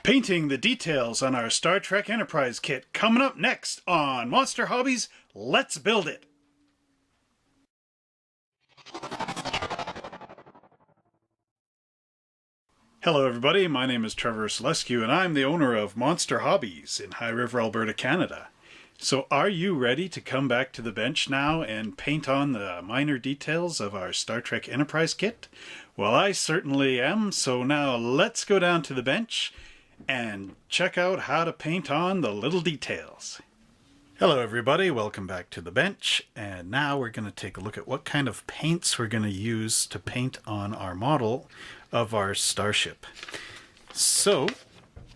Painting the details on our Star Trek Enterprise kit coming up next on Monster Hobbies. Let's build it! Hello everybody, my name is Trevor Selescu and I'm the owner of Monster Hobbies in High River, Alberta, Canada. So are you ready to come back to the bench now and paint on the minor details of our Star Trek Enterprise kit? Well, I certainly am, so now let's go down to the bench and check out how to paint on the little details. Hello everybody, welcome back to the bench, and now we're going to take a look at what kind of paints we're going to use to paint on our model of our starship. So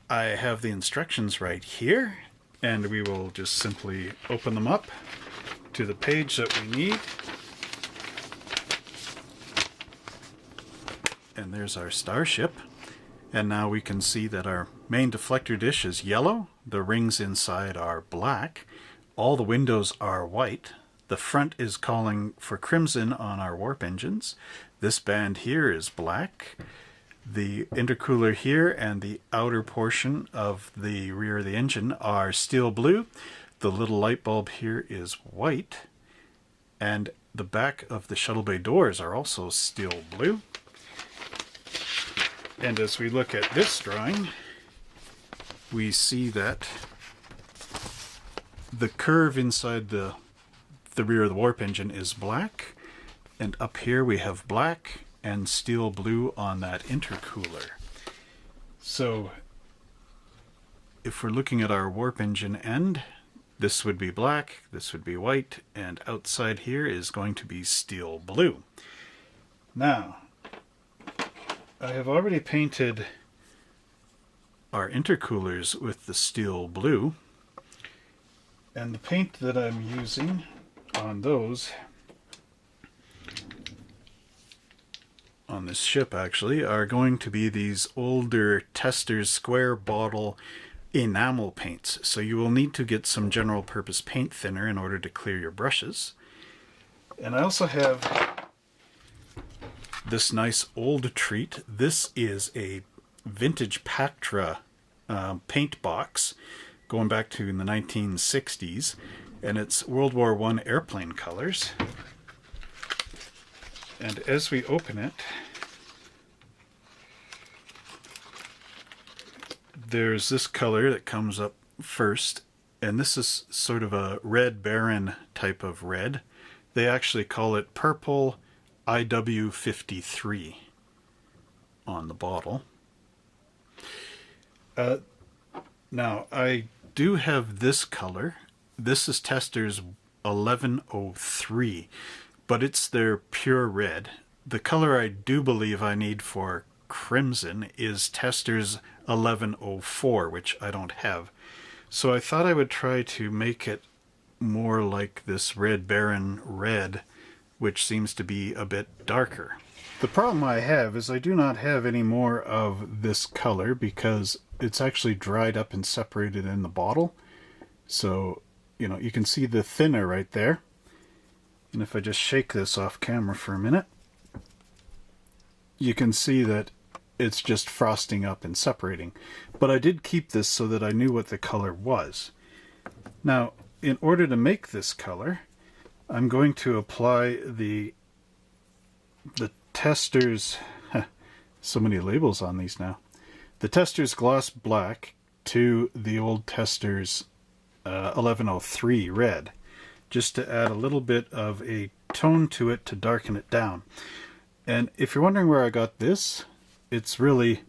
I have the instructions right here, and we will just simply open them up to the page that we need. And there's our starship. And now we can see that our main deflector dish is yellow, the rings inside are black, all the windows are white, the front is calling for crimson on our warp engines, this band here is black, the intercooler here and the outer portion of the rear of the engine are steel blue, the little light bulb here is white, and the back of the shuttle bay doors are also steel blue. And as we look at this drawing, we see that the curve inside the rear of the warp engine is black, and up here we have black and steel blue on that intercooler. So if we're looking at our warp engine end, this would be black, this would be white, and outside here is going to be steel blue. Now, I have already painted our intercoolers with the steel blue, and the paint that I'm using on those, on this ship actually, are going to be these older Testors square bottle enamel paints. So you will need to get some general purpose paint thinner in order to clear your brushes. And I also have this nice old treat. This is a vintage Pactra paint box going back to the 1960s, and it's World War I airplane colors. And as we open it, there's this color that comes up first, and this is sort of a Red Baron type of red. They actually call it purple IW53 on the bottle. Now I do have this color. This is Testors 1103, but it's their pure red. The color I do believe I need for crimson is Testors 1104, which I don't have. So I thought I would try to make it more like this Red Baron red, which seems to be a bit darker. The problem I have is I do not have any more of this color because it's actually dried up and separated in the bottle. So, you know, you can see the thinner right there. And if I just shake this off camera for a minute, you can see that it's just frosting up and separating. But I did keep this so that I knew what the color was. Now, in order to make this color, I'm going to apply the Testors, so many labels on these now, the Testors Gloss Black to the old Testors 1103 red, just to add a little bit of a tone to it to darken it down. And if you're wondering where I got this, it's really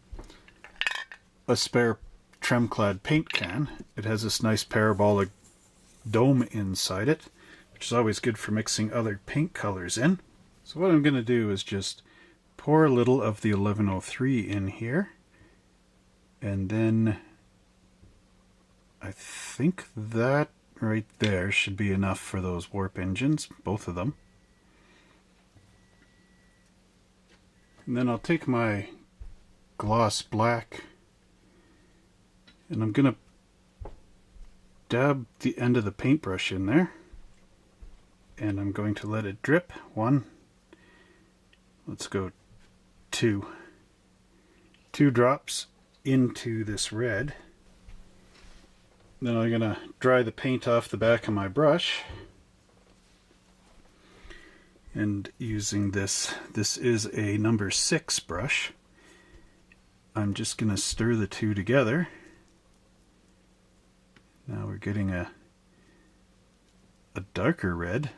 a spare Tremclad paint can. It has this nice parabolic dome inside it, which is always good for mixing other paint colors in. So what I'm going to do is just pour a little of the 1103 in here, and then I think that right there should be enough for those warp engines, both of them. And then I'll take my gloss black and I'm going to dab the end of the paintbrush in there, and I'm going to let it drip. One, let's go two drops, into this red. Then I'm going to dry the paint off the back of my brush. And using this is a number 6 brush. I'm just going to stir the two together. Now we're getting a darker red.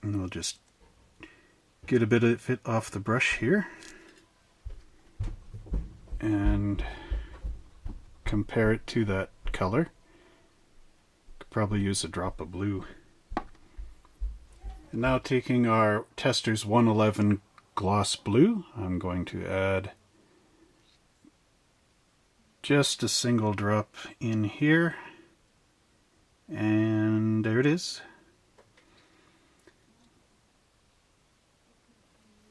And we'll just get a bit of it off the brush here and compare it to that color. Could probably use a drop of blue. And now taking our Testors 111 gloss blue, I'm going to add just a single drop in here, and there it is.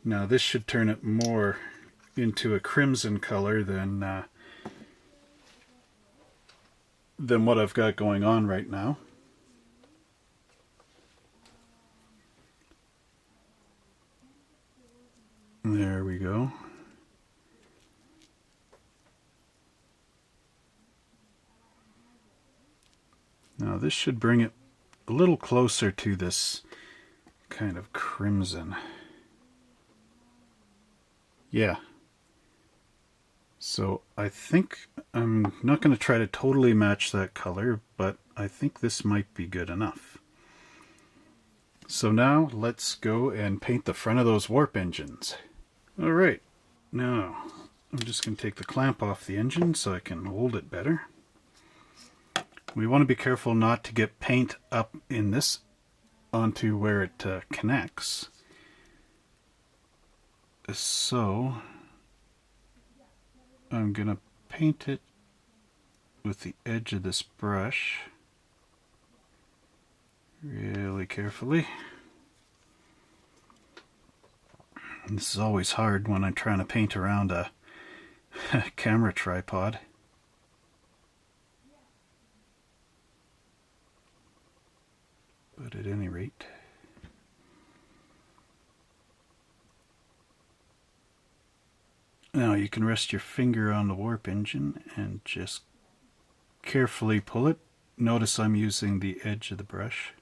Now this should turn it more into a crimson color than what I've got going on right now. There we go. Now this should bring it a little closer to this kind of crimson. Yeah. So I think I'm not going to try to totally match that color, but I think this might be good enough. So now let's go and paint the front of those warp engines. Alright, now I'm just going to take the clamp off the engine so I can hold it better. We want to be careful not to get paint up in this onto where it connects. So I'm going to paint it with the edge of this brush really carefully. And this is always hard when I'm trying to paint around a camera tripod. But at any rate, now you can rest your finger on the warp engine and just carefully pull it. Notice I'm using the edge of the brush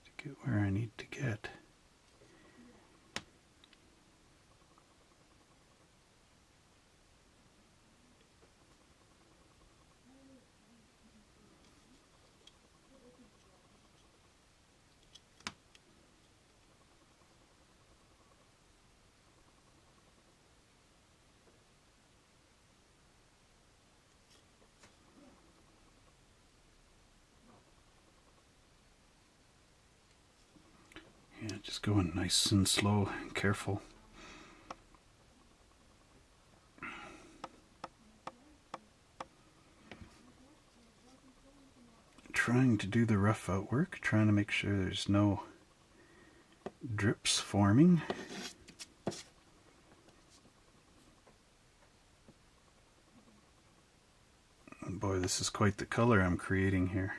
to get where I need to get. Yeah, just going nice and slow and careful. Trying to do the rough outwork, trying to make sure there's no drips forming. And boy, this is quite the color I'm creating here.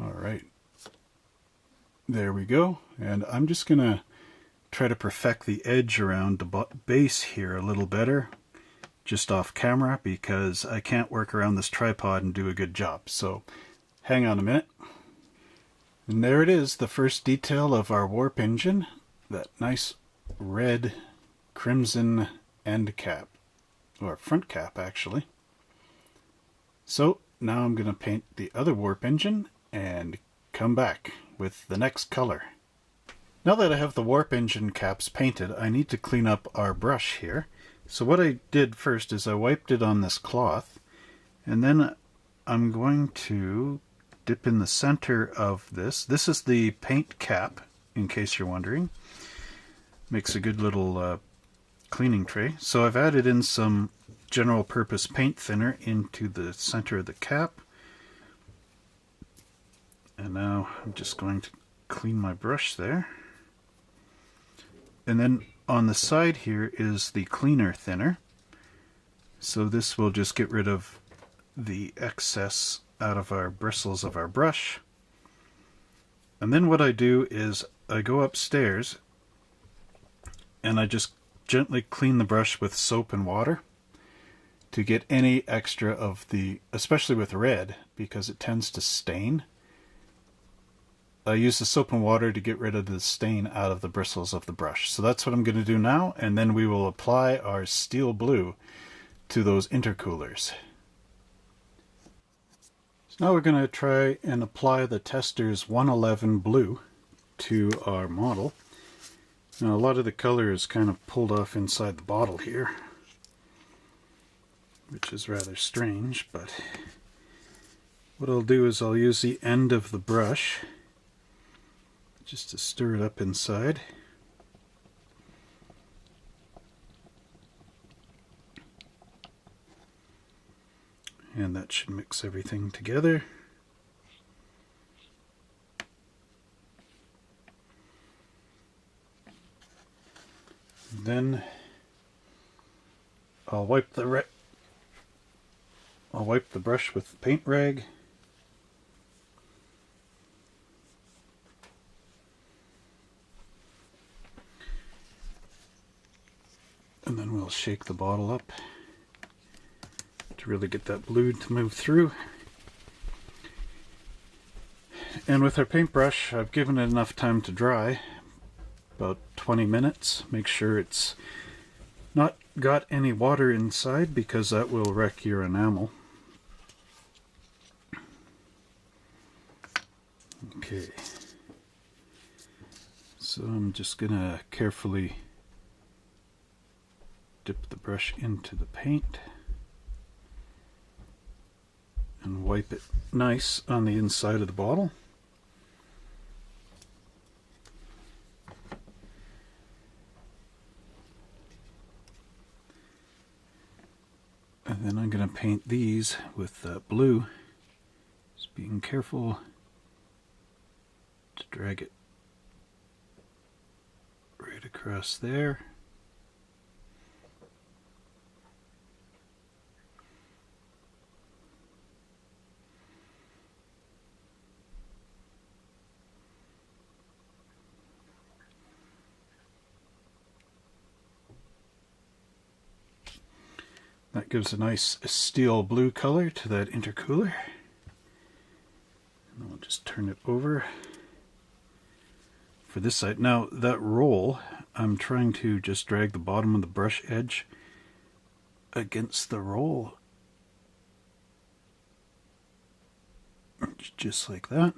Alright, there we go, and I'm just going to try to perfect the edge around the base here a little better, just off camera, because I can't work around this tripod and do a good job, so hang on a minute. And there it is, the first detail of our warp engine, that nice red crimson end cap, or front cap actually. So now I'm going to paint the other warp engine and come back with the next color. Now that I have the warp engine caps painted, I need to clean up our brush here. So what I did first is I wiped it on this cloth, and then I'm going to dip in the center of this. This is the paint cap, in case you're wondering. Makes a good little cleaning tray. So I've added in some general purpose paint thinner into the center of the cap. And now I'm just going to clean my brush there. And then on the side here is the cleaner thinner. So this will just get rid of the excess out of our bristles of our brush. And then what I do is I go upstairs and I just gently clean the brush with soap and water to get any extra of the, especially with red, because it tends to stain. I use the soap and water to get rid of the stain out of the bristles of the brush. So that's what I'm going to do now, and then we will apply our steel blue to those intercoolers. So now we're going to try and apply the Testors 111 blue to our model. Now a lot of the color is kind of pulled off inside the bottle here, which is rather strange, but what I'll do is I'll use the end of the brush just to stir it up inside. And that should mix everything together. Then I'll wipe the brush with the paint rag. And then we'll shake the bottle up to really get that blue to move through. And with our paintbrush, I've given it enough time to dry, about 20 minutes. Make sure it's not got any water inside, because that will wreck your enamel. Okay, so I'm just gonna carefully dip the brush into the paint and wipe it nice on the inside of the bottle. And then I'm going to paint these with blue, just being careful to drag it right across there. That gives a nice steel blue color to that intercooler. And we'll just turn it over for this side. Now that roll, I'm trying to just drag the bottom of the brush edge against the roll. Just like that.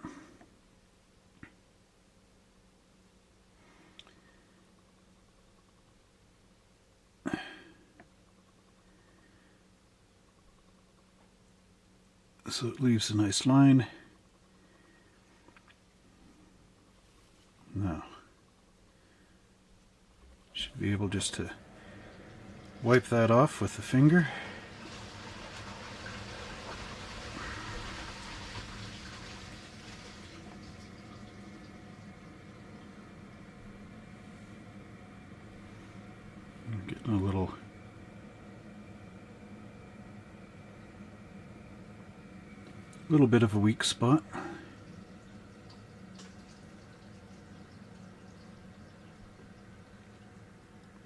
So it leaves a nice line. Now, should be able just to wipe that off with the finger. I'm getting a little bit of a weak spot.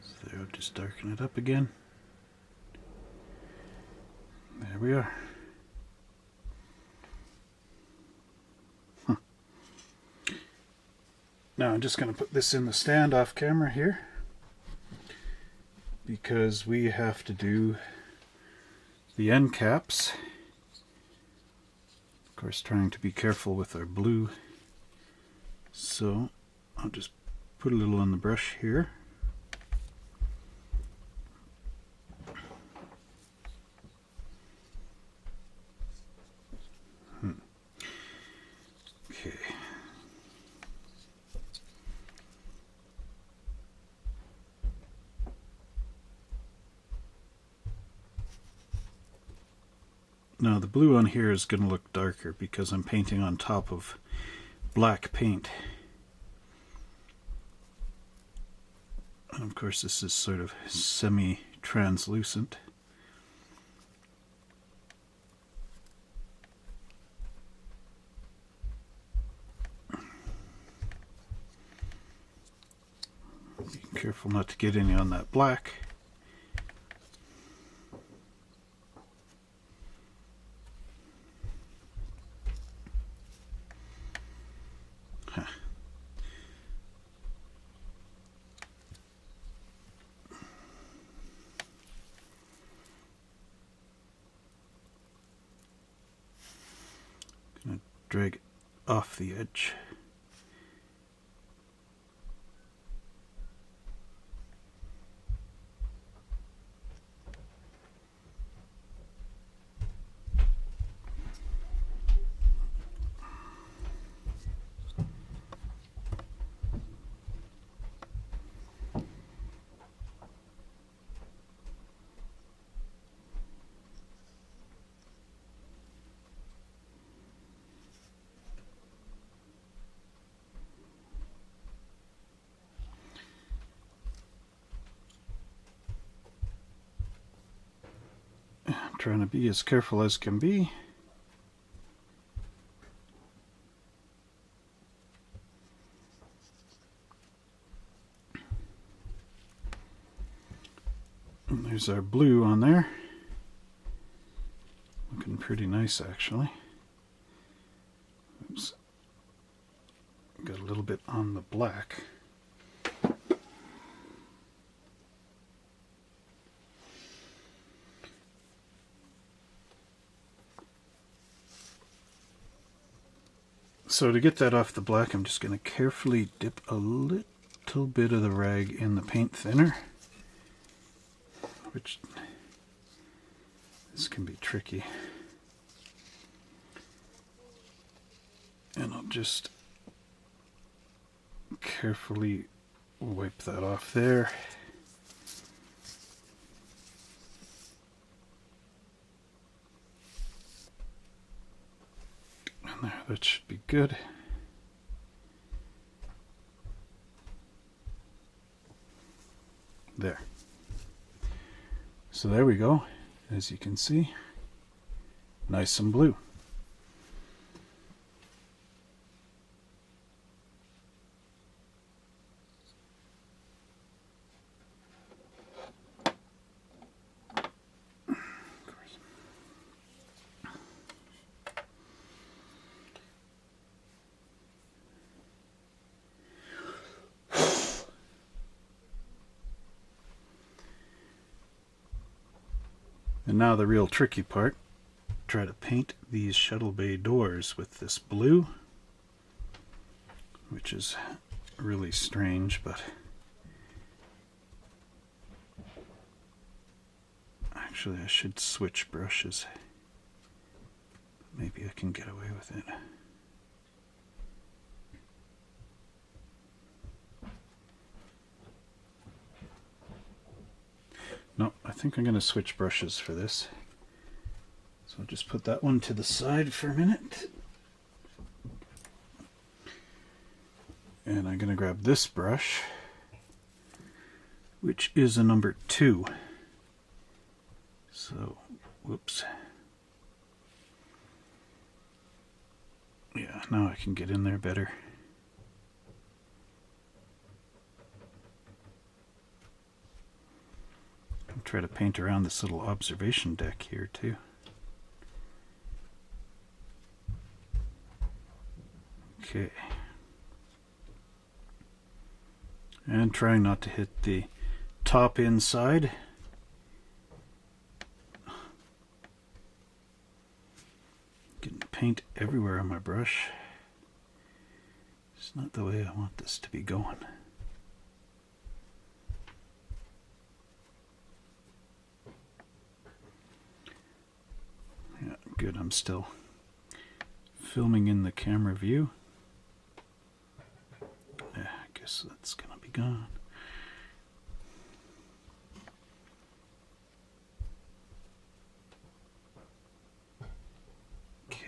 So there, I'll just darken it up again. There we are. Now I'm just going to put this in the stand off camera here, because we have to do the end caps. Of course, trying to be careful with our blue. So I'll just put a little on the brush here. Okay. Now the blue on here is going to look darker because I'm painting on top of black paint. And of course this is sort of semi-translucent. Be careful not to get any on that black. Gonna drag it off the edge. Trying to be as careful as can be. And there's our blue on there. Looking pretty nice actually. Oops. Got a little bit on the black. So to get that off the black, I'm just going to carefully dip a little bit of the rag in the paint thinner, which this can be tricky. And I'll just carefully wipe that off there. There, that should be good. There. So there we go. As you can see, nice and blue. And now the real tricky part, try to paint these shuttle bay doors with this blue, which is really strange, but actually I should switch brushes. Maybe I can get away with it. No, I think I'm going to switch brushes for this. So I'll just put that one to the side for a minute. And I'm going to grab this brush, which is a number 2. So, whoops. Yeah, now I can get in there better. Try to paint around this little observation deck here too. Okay. And trying not to hit the top inside. Getting paint everywhere on my brush. It's not the way I want this to be going. Yeah, good. I'm still filming in the camera view. Yeah, I guess that's gonna be gone. Okay.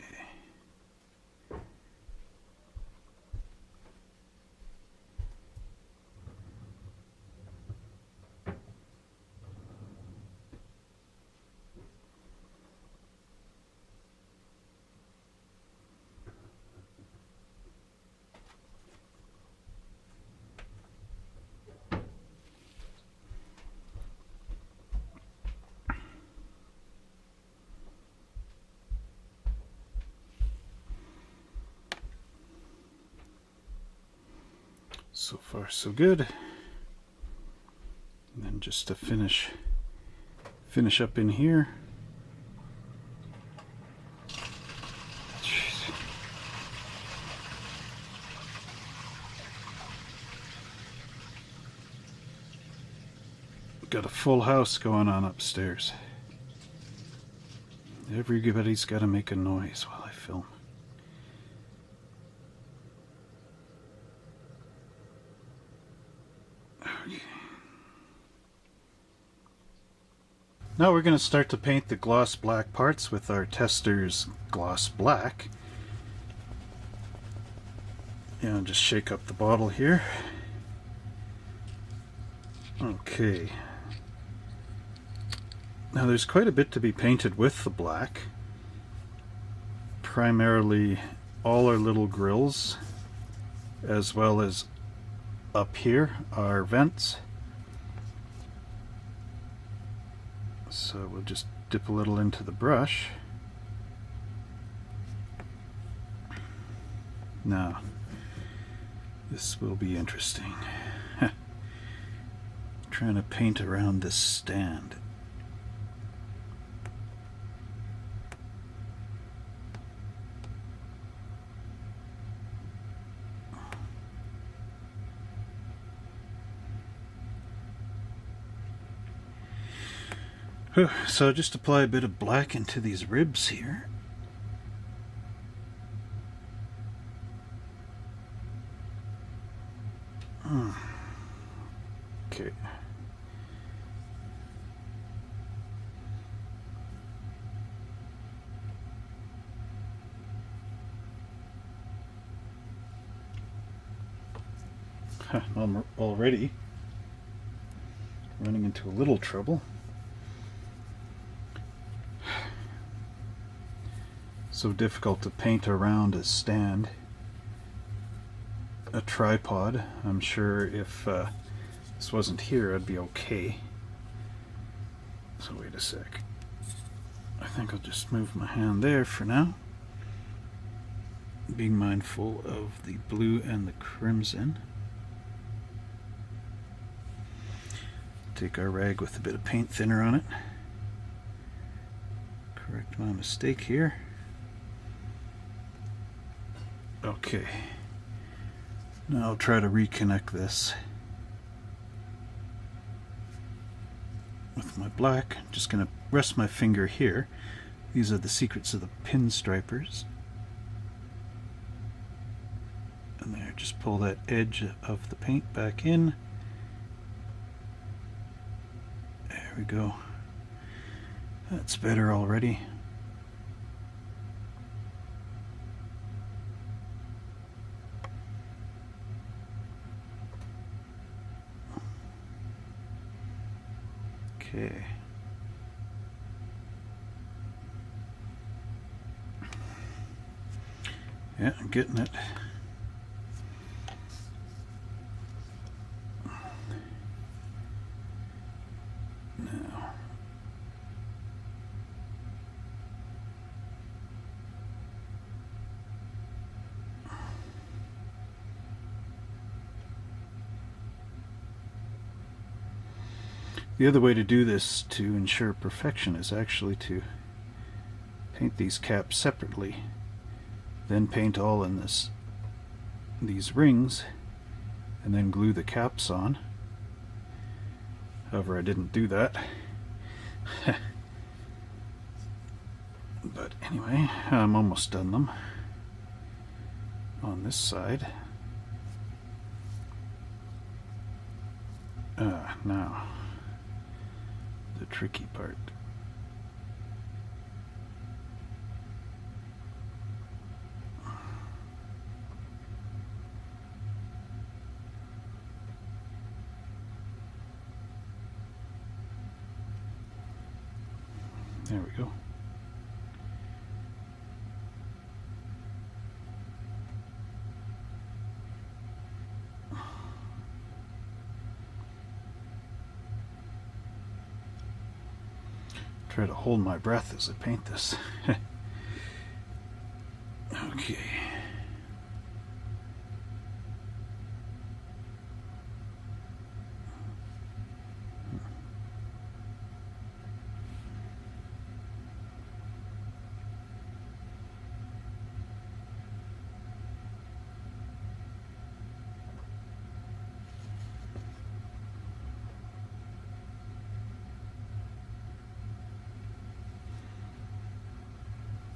So far so good. And then just to finish up in here. Jeez. Got a full house going on upstairs. Everybody's got to make a noise while I film. Okay. Now we're going to start to paint the gloss black parts with our tester's gloss black. And just shake up the bottle here. Okay. Now there's quite a bit to be painted with the black. Primarily all our little grills, as well as up here our vents. So we'll just dip a little into the brush. Now, this will be interesting. Trying to paint around this stand. So just apply a bit of black into these ribs here. Okay. I'm already running into a little trouble. So difficult to paint around a stand, a tripod. I'm sure if this wasn't here, I'd be okay. So wait a sec. I think I'll just move my hand there for now. Being mindful of the blue and the crimson. Take our rag with a bit of paint thinner on it. Correct my mistake here. Okay, now I'll try to reconnect this with my black. I'm just going to rest my finger here. These are the secrets of the pinstripers. And there, just pull that edge of the paint back in. There we go. That's better already. Okay. Yeah, I'm getting it. Now. The other way to do this to ensure perfection is actually to paint these caps separately, then paint all in these rings, and then glue the caps on. However, I didn't do that. But anyway, I'm almost done them on this side. Now the tricky part. There we go. Try to hold my breath as I paint this. Okay.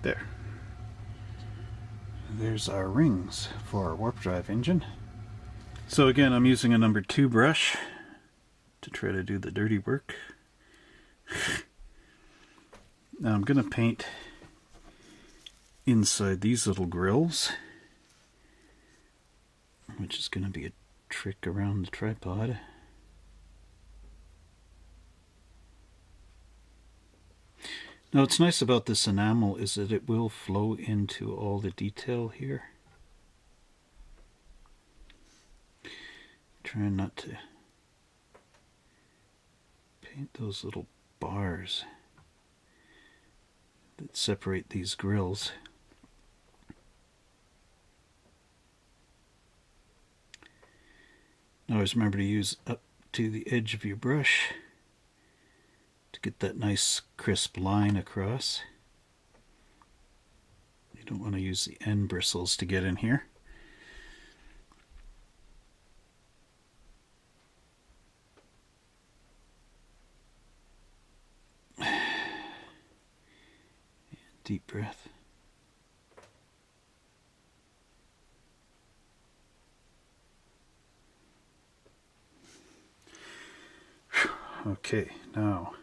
There. There's our rings for our warp drive engine. So again, I'm using a number 2 brush to try to do the dirty work. Now I'm going to paint inside these little grills, which is going to be a trick around the tripod. Now what's nice about this enamel is that it will flow into all the detail here. Trying not to paint those little bars that separate these grills. Now always remember to use up to the edge of your brush to get that nice crisp line across. You don't want to use the end bristles to get in here. Deep breath. Okay, now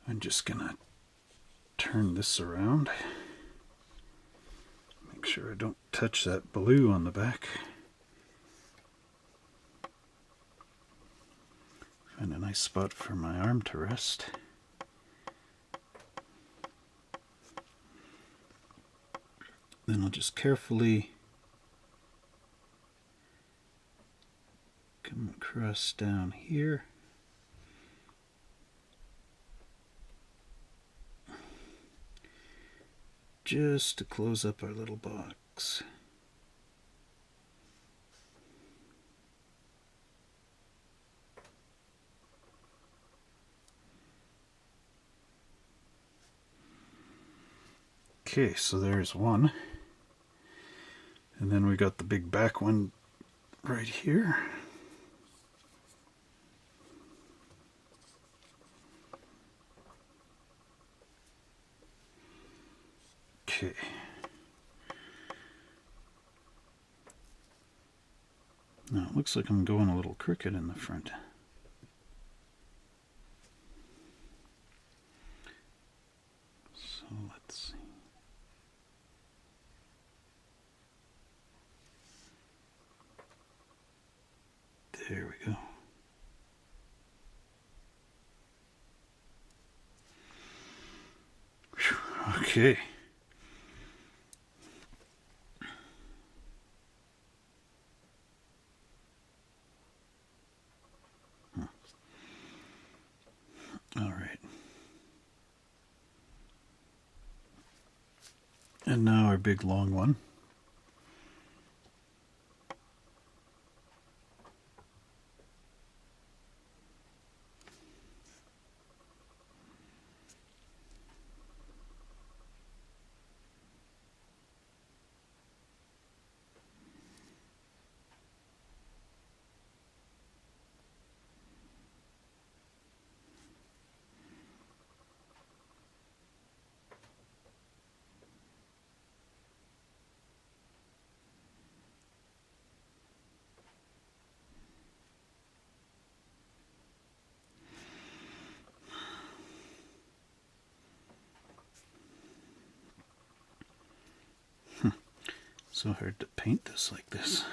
I'm just gonna turn this around. Make sure I don't touch that blue on the back. Find a nice spot for my arm to rest. Then I'll just carefully come across down here. Just to close up our little box. Okay, so there's one. And then we got the big back one right here. Okay. Now it looks like I'm going a little crooked in the front. So let's see. There we go. Whew, okay. All right. And now our big long one. So hard to paint this like this.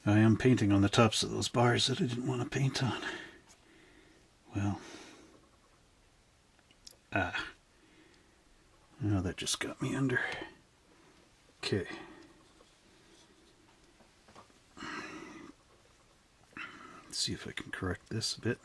I am painting on the tops of those bars that I didn't want to paint on. Well. Oh, that just got me under. Okay. Let's see if I can correct this a bit.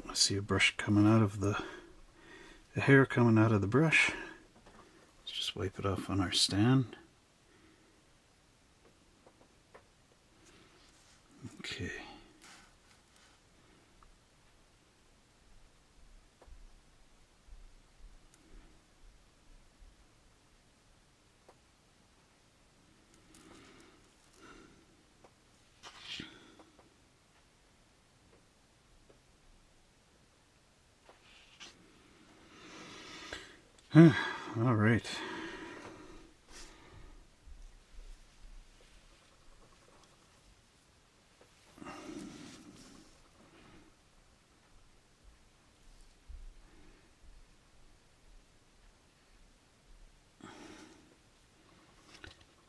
I see a brush coming out of the hair coming out of the brush. Let's just wipe it off on our stand. Okay. All right.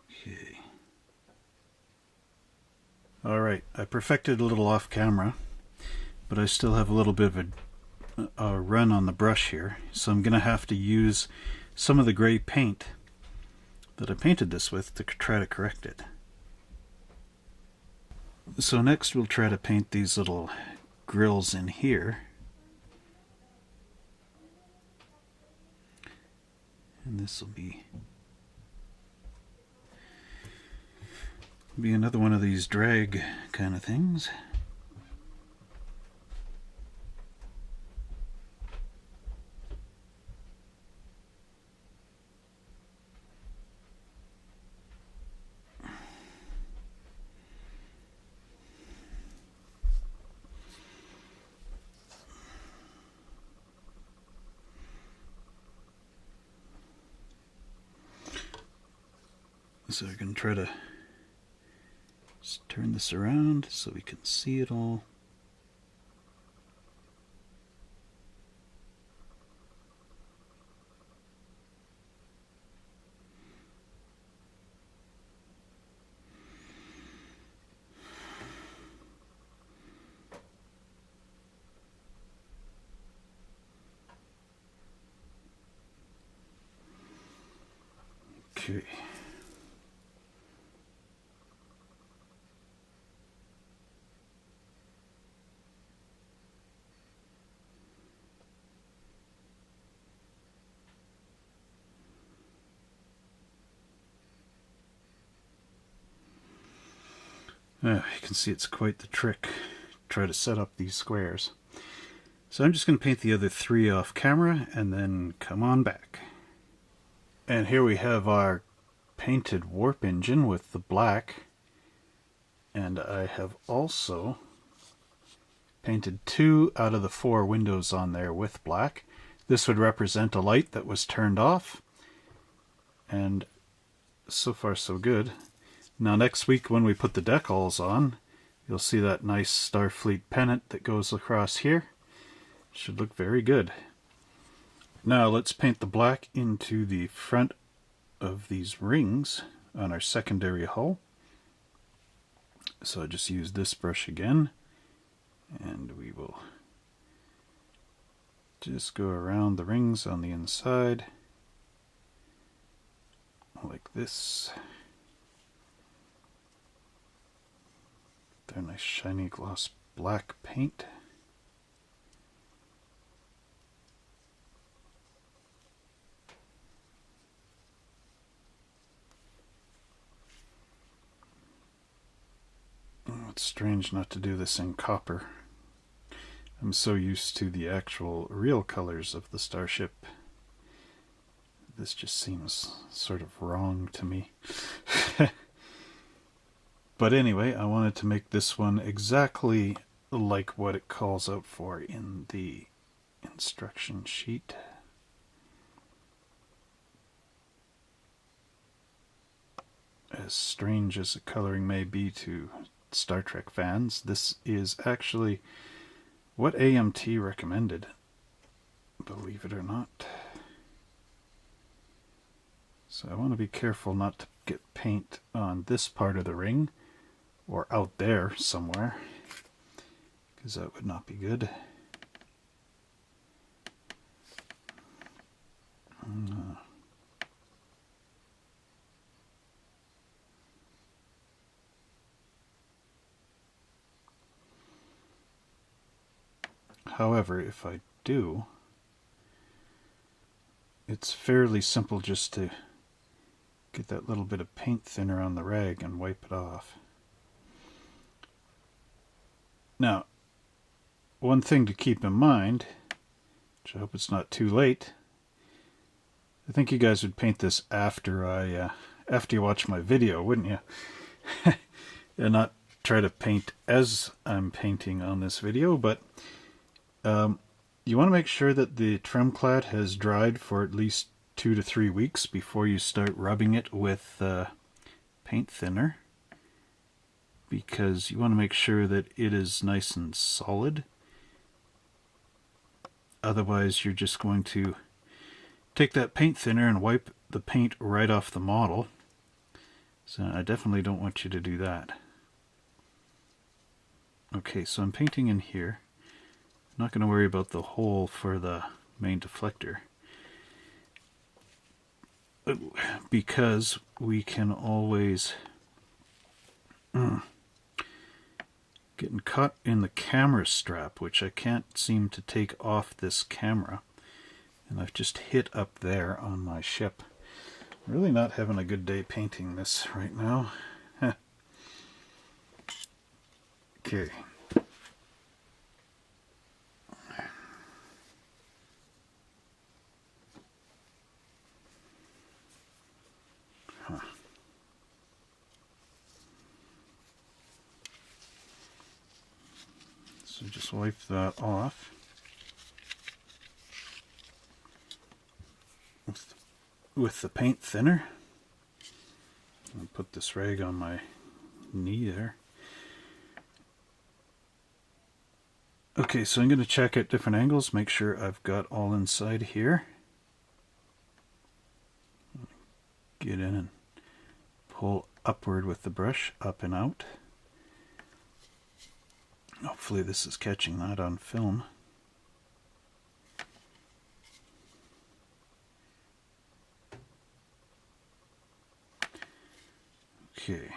Okay. All right. I perfected a little off camera, but I still have a little bit of a run on the brush here, so I'm going to have to use some of the gray paint that I painted this with to try to correct it. So next we'll try to paint these little grills in here. And this will be another one of these drag kind of things. So we're going to try to just turn this around so we can see it all. Okay. You can see it's quite the trick. Try to set up these squares. So I'm just going to paint the other three off camera and then come on back. And here we have our painted warp engine with the black. And I have also painted 2 out of the 4 windows on there with black. This would represent a light that was turned off. And so far so good. Now next week when we put the decals on, you'll see that nice Starfleet pennant that goes across here. Should look very good. Now let's paint the black into the front of these rings on our secondary hull. So I just use this brush again, and we will just go around the rings on the inside like this. They're nice shiny gloss black paint. Oh, it's strange not to do this in copper. I'm so used to the actual real colors of the starship. This just seems sort of wrong to me. But anyway, I wanted to make this one exactly like what it calls out for in the instruction sheet. As strange as the coloring may be to Star Trek fans, this is actually what AMT recommended, believe it or not. So I want to be careful not to get paint on this part of the ring or out there somewhere, because that would not be good. However, if I do, it's fairly simple just to get that little bit of paint thinner on the rag and wipe it off. Now, one thing to keep in mind, which I hope it's not too late, I think you guys would paint this after you watch my video, wouldn't you? And not try to paint as I'm painting on this video, but you want to make sure that the trim clad has dried for at least 2 to 3 weeks before you start rubbing it with paint thinner, because you want to make sure that it is nice and solid. Otherwise you're just going to take that paint thinner and wipe the paint right off the model. So I definitely don't want you to do that. Okay, so I'm painting in here. I'm not going to worry about the hole for the main deflector, because we can always getting caught in the camera strap, which I can't seem to take off this camera, and I've just hit up there on my ship. Really not having a good day painting this right now. Okay. So just wipe that off with the paint thinner. I'll put this rag on my knee there. Okay, so I'm going to check at different angles, make sure I've got all inside here. Get in and pull upward with the brush, up and out. Hopefully this is catching that on film. Okay.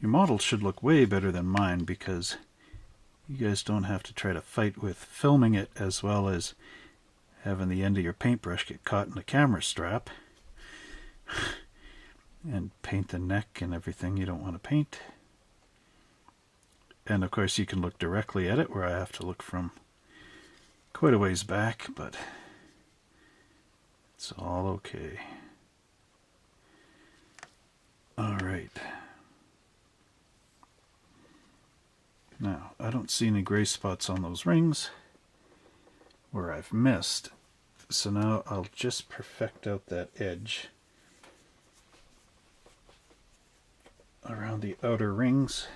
Your model should look way better than mine, because you guys don't have to try to fight with filming it as well as having the end of your paintbrush get caught in the camera strap and paint the neck and everything you don't want to paint. And of course you can look directly at it, where I have to look from quite a ways back, but it's all okay. Alright. Now, I don't see any gray spots on those rings where I've missed, so now I'll just perfect out that edge around the outer rings.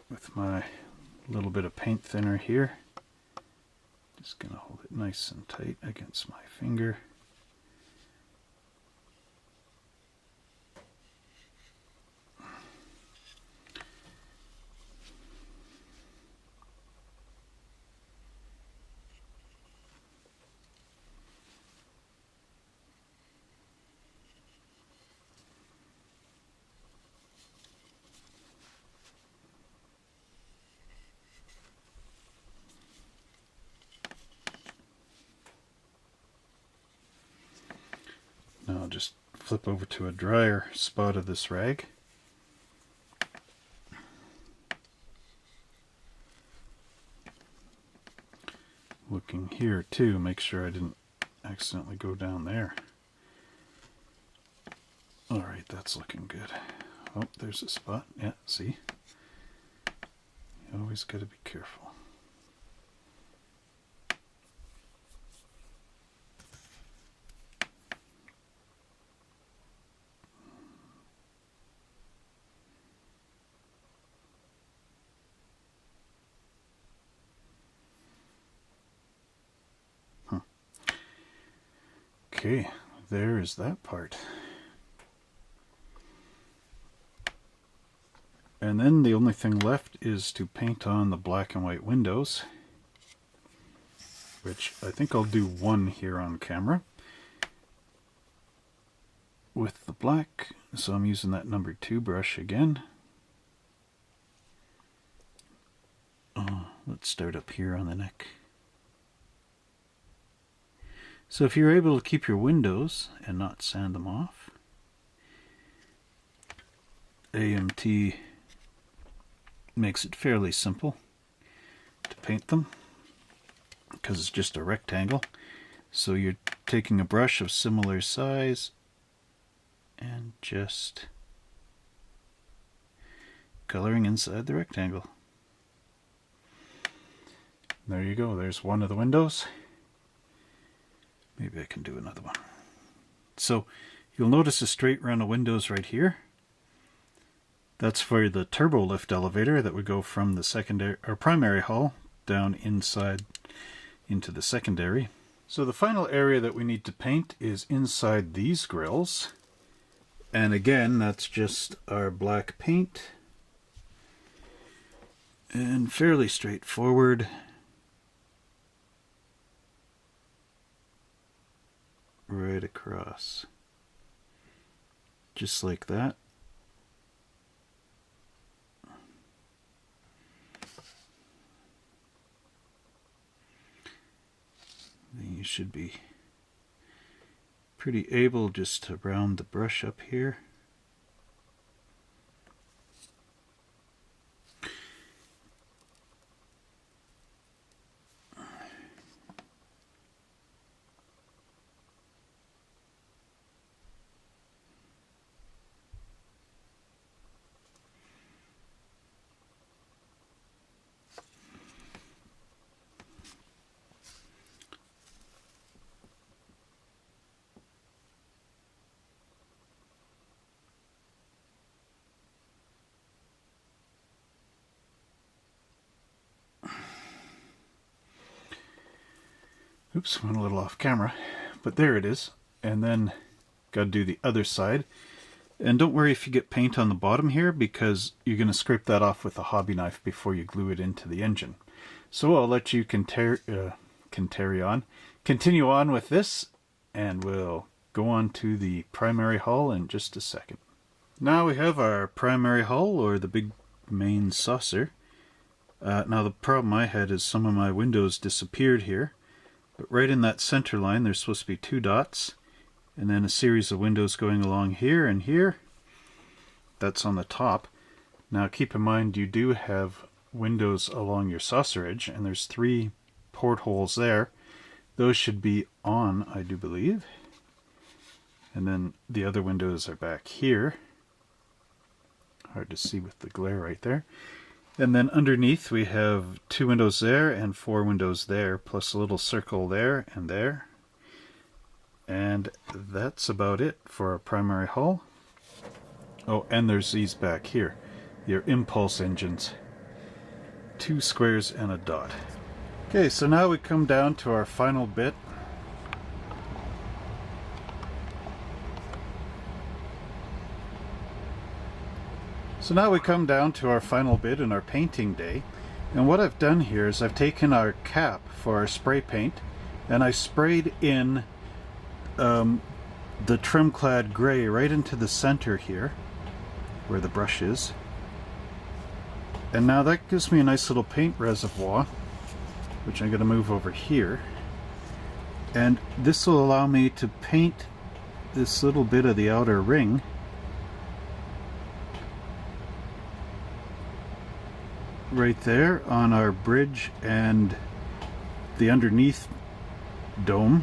With my little bit of paint thinner here. Just going to hold it nice and tight against my finger. I'll just flip over to a drier spot of this rag. Looking here too, make sure I didn't accidentally go down there. Alright, that's looking good. Oh, there's a spot. Yeah, see? You always got to be careful. Okay, there is that part. And then the only thing left is to paint on the black and white windows, which I think I'll do one here on camera with the black. So I'm using that number 2 brush again. Let's start up here on the neck. So if you're able to keep your windows and not sand them off, AMT makes it fairly simple to paint them because it's just a rectangle. So you're taking a brush of similar size and just coloring inside the rectangle. There you go, there's one of the windows. Maybe I can do another one. So you'll notice a straight run of windows right here. That's for the turbo lift elevator that would go from the secondary or primary hull down inside into the secondary. So the final area that we need to paint is inside these grills. And again, that's just our black paint. And fairly straightforward. Right across. Just like that. Then you should be pretty able just to round the brush up here. Oops, went a little off camera, but there it is. And then got to do the other side. And don't worry if you get paint on the bottom here, because you're going to scrape that off with a hobby knife before you glue it into the engine. So I'll let you continue on with this, and we'll go on to the primary hull in just a second. Now we have our primary hull, or the big main saucer. Now the problem I had is some of my windows disappeared here. But right in that center line, there's supposed to be 2 dots, and then a series of windows going along here and here. That's on the top. Now keep in mind you do have windows along your saucer edge, and there's 3 portholes there. Those should be on, I do believe. And then the other windows are back here. Hard to see with the glare right there. And then underneath we have 2 windows there and 4 windows there, plus a little circle there and there. And that's about it for our primary hull. Oh, and there's these back here, your impulse engines. 2 squares and a dot. Okay, so now we come down to our final bit. So now we come down to our final bit in our painting day, and what I've done here is I've taken our cap for our spray paint and I sprayed in the trim clad gray right into the center here where the brush is, and now that gives me a nice little paint reservoir, which I'm going to move over here, and this will allow me to paint this little bit of the outer ring right there on our bridge and the underneath dome.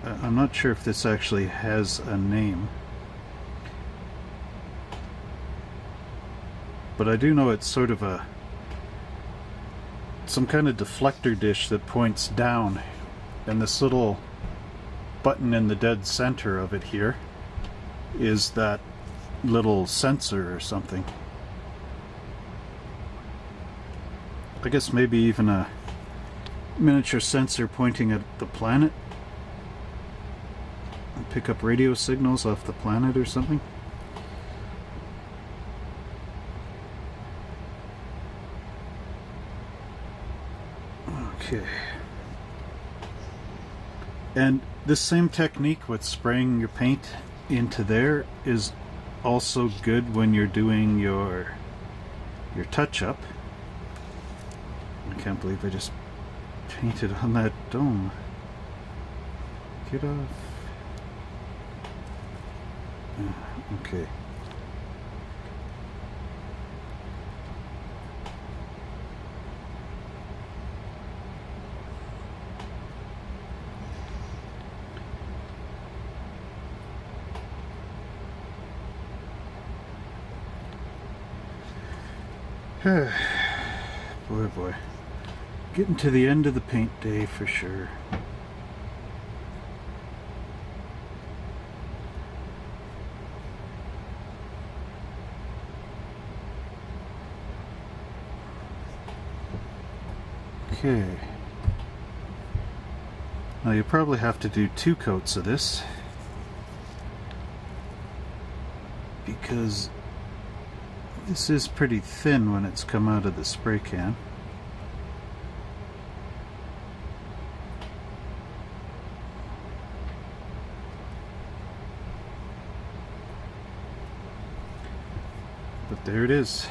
I'm not sure if this actually has a name, but I do know it's sort of some kind of deflector dish that points down, and this little button in the dead center of it here is that little sensor or something. I guess maybe even a miniature sensor pointing at the planet. Pick up radio signals off the planet or something. Okay. And this same technique with spraying your paint into there is also good when you're doing your touch-up. I can't believe I just painted on that dome. Get off. Okay. Boy, boy. Getting to the end of the paint day for sure. Okay. Now you probably have to do 2 coats of this because this is pretty thin when it's come out of the spray can. But there it is.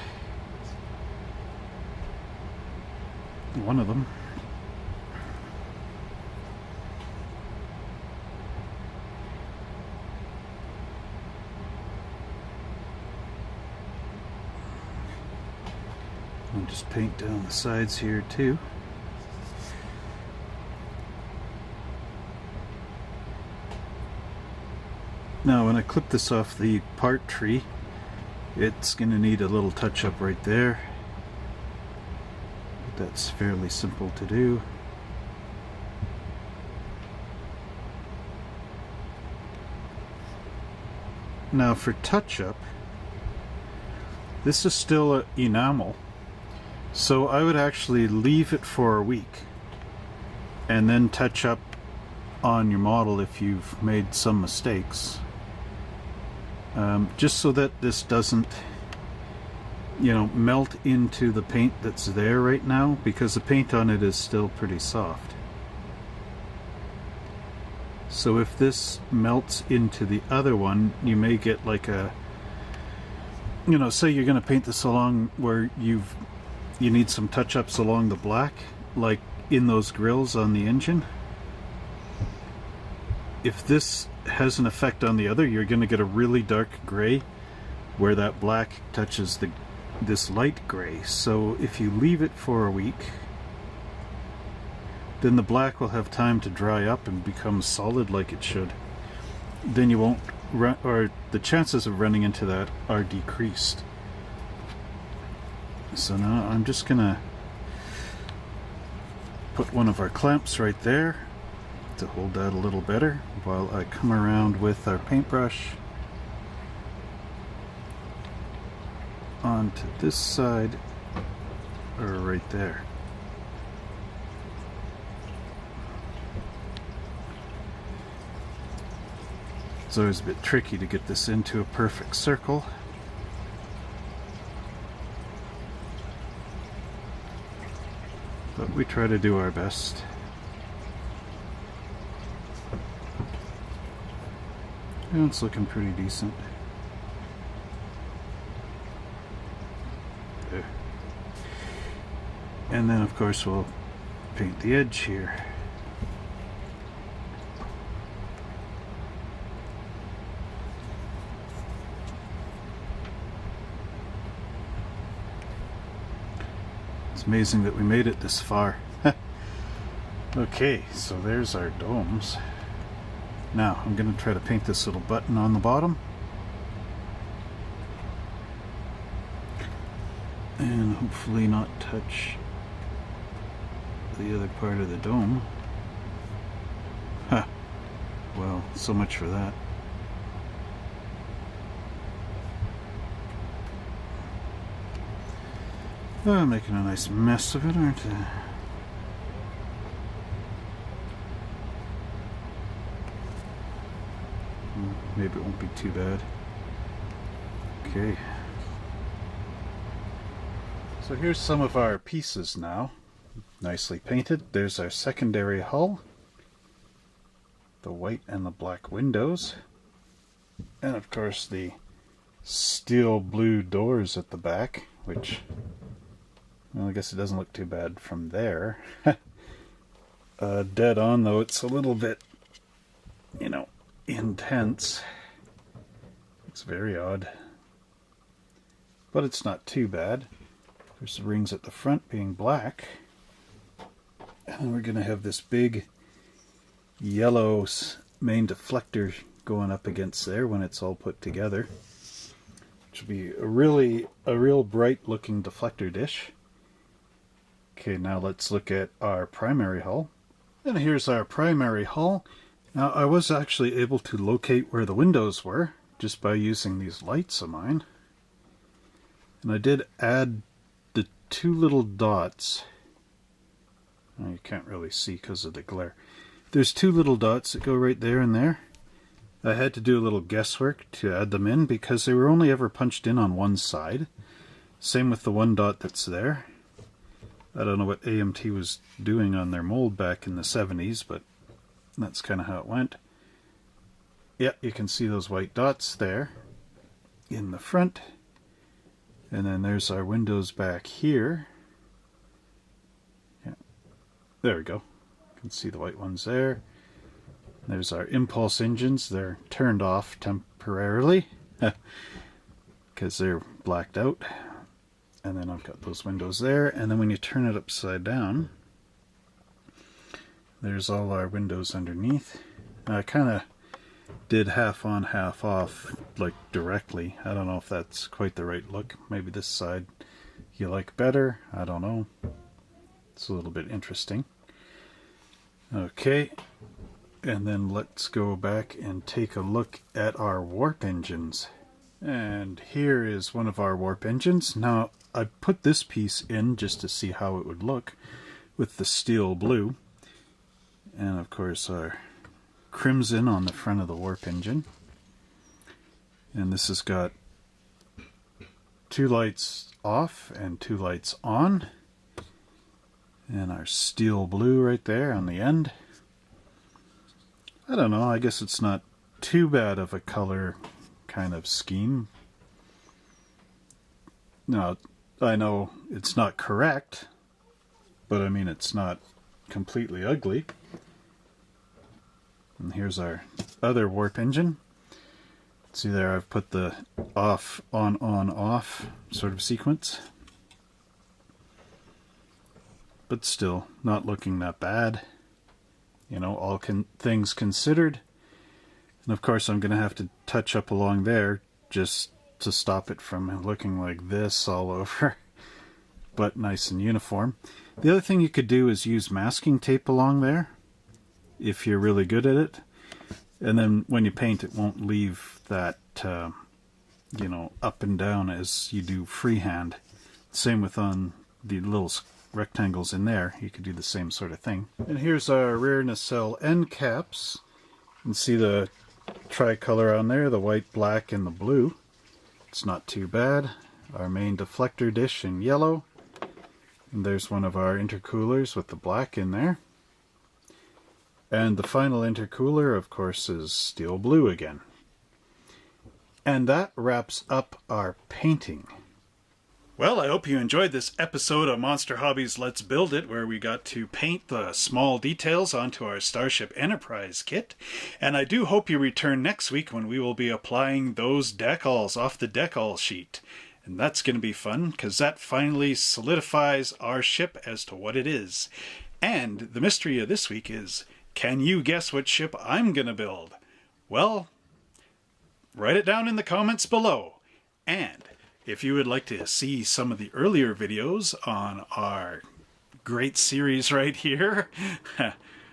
One of them. I'll just paint down the sides here too. Now when I clip this off the part tree, it's going to need a little touch up right there. That's fairly simple to do. Now for touch-up, this is still an enamel, so I would actually leave it for a week and then touch up on your model if you've made some mistakes, just so that this doesn't, you know, melt into the paint that's there right now, because the paint on it is still pretty soft. So if this melts into the other one, you may get like a, you know, say you're going to paint this along where you need some touch-ups along the black, like in those grills on the engine. If this has an effect on the other, you're going to get a really dark gray where that black touches this light gray. So if you leave it for a week, then the black will have time to dry up and become solid like it should. Then you won't run, or the chances of running into that are decreased. So now I'm just gonna put one of our clamps right there to hold that a little better while I come around with our paintbrush onto this side, or right there. It's always a bit tricky to get this into a perfect circle. But we try to do our best. And it's looking pretty decent. There. And then of course we'll paint the edge here. It's amazing that we made it this far. Okay, so there's our domes. Now, I'm going to try to paint this little button on the bottom. And hopefully not touch the other part of the dome. Huh. Well, so much for that. Oh, I'm making a nice mess of it, aren't I? Maybe it won't be too bad. Okay. So here's some of our pieces now. Nicely painted. There's our secondary hull. The white and the black windows. And of course the steel blue doors at the back, which, well, I guess it doesn't look too bad from there. Dead on though, it's a little bit, you know, intense. It's very odd. But it's not too bad. There's the rings at the front being black. And then we're going to have this big yellow main deflector going up against there when it's all put together. Which will be a real bright looking deflector dish. Okay, now let's look at our primary hull. And here's our primary hull. Now I was actually able to locate where the windows were just by using these lights of mine. And I did add the two little dots. Oh, you can't really see because of the glare. There's two little dots that go right there and there. I had to do a little guesswork to add them in because they were only ever punched in on one side. Same with the one dot that's there. I don't know what AMT was doing on their mold back in the 70s, but that's kind of how it went. Yeah, you can see those white dots there in the front. And then there's our windows back here. Yeah, there we go. You can see the white ones there. There's our impulse engines. They're turned off temporarily because they're blacked out. And then I've got those windows there. And then when you turn it upside down, there's all our windows underneath. I kind of did half on, half off, like directly. I don't know if that's quite the right look. Maybe this side you like better. I don't know. It's a little bit interesting. Okay. And then let's go back and take a look at our warp engines. And here is one of our warp engines. Now, I put this piece in just to see how it would look with the steel blue. And of course our crimson on the front of the warp engine. And this has got two lights off and two lights on. And our steel blue right there on the end. I don't know, I guess it's not too bad of a color kind of scheme. Now, I know it's not correct, but I mean it's not completely ugly. And here's our other warp engine. See there, I've put the off, on, off sort of sequence. But still, not looking that bad. You know, all things considered. And of course I'm going to have to touch up along there just to stop it from looking like this all over. But nice and uniform. The other thing you could do is use masking tape along there, if you're really good at it. And then when you paint, it won't leave that, you know, up and down as you do freehand. Same with on the little rectangles in there. You could do the same sort of thing. And here's our rear nacelle end caps. You can see the tricolor on there, the white, black, and the blue. It's not too bad. Our main deflector dish in yellow. And there's one of our intercoolers with the black in there. And the final intercooler, of course, is steel blue again. And that wraps up our painting. Well, I hope you enjoyed this episode of Monster Hobbies Let's Build It, where we got to paint the small details onto our Starship Enterprise kit. And I do hope you return next week when we will be applying those decals off the decal sheet. And that's going to be fun because that finally solidifies our ship as to what it is. And the mystery of this week is, can you guess what ship I'm going to build? Well, write it down in the comments below. And if you would like to see some of the earlier videos on our great series right here,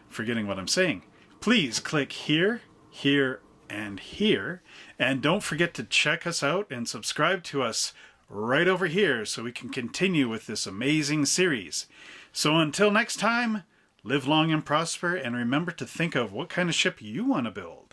forgetting what I'm saying, please click here, here, and here. And don't forget to check us out and subscribe to us right over here so we can continue with this amazing series. So until next time, live long and prosper, and remember to think of what kind of ship you want to build.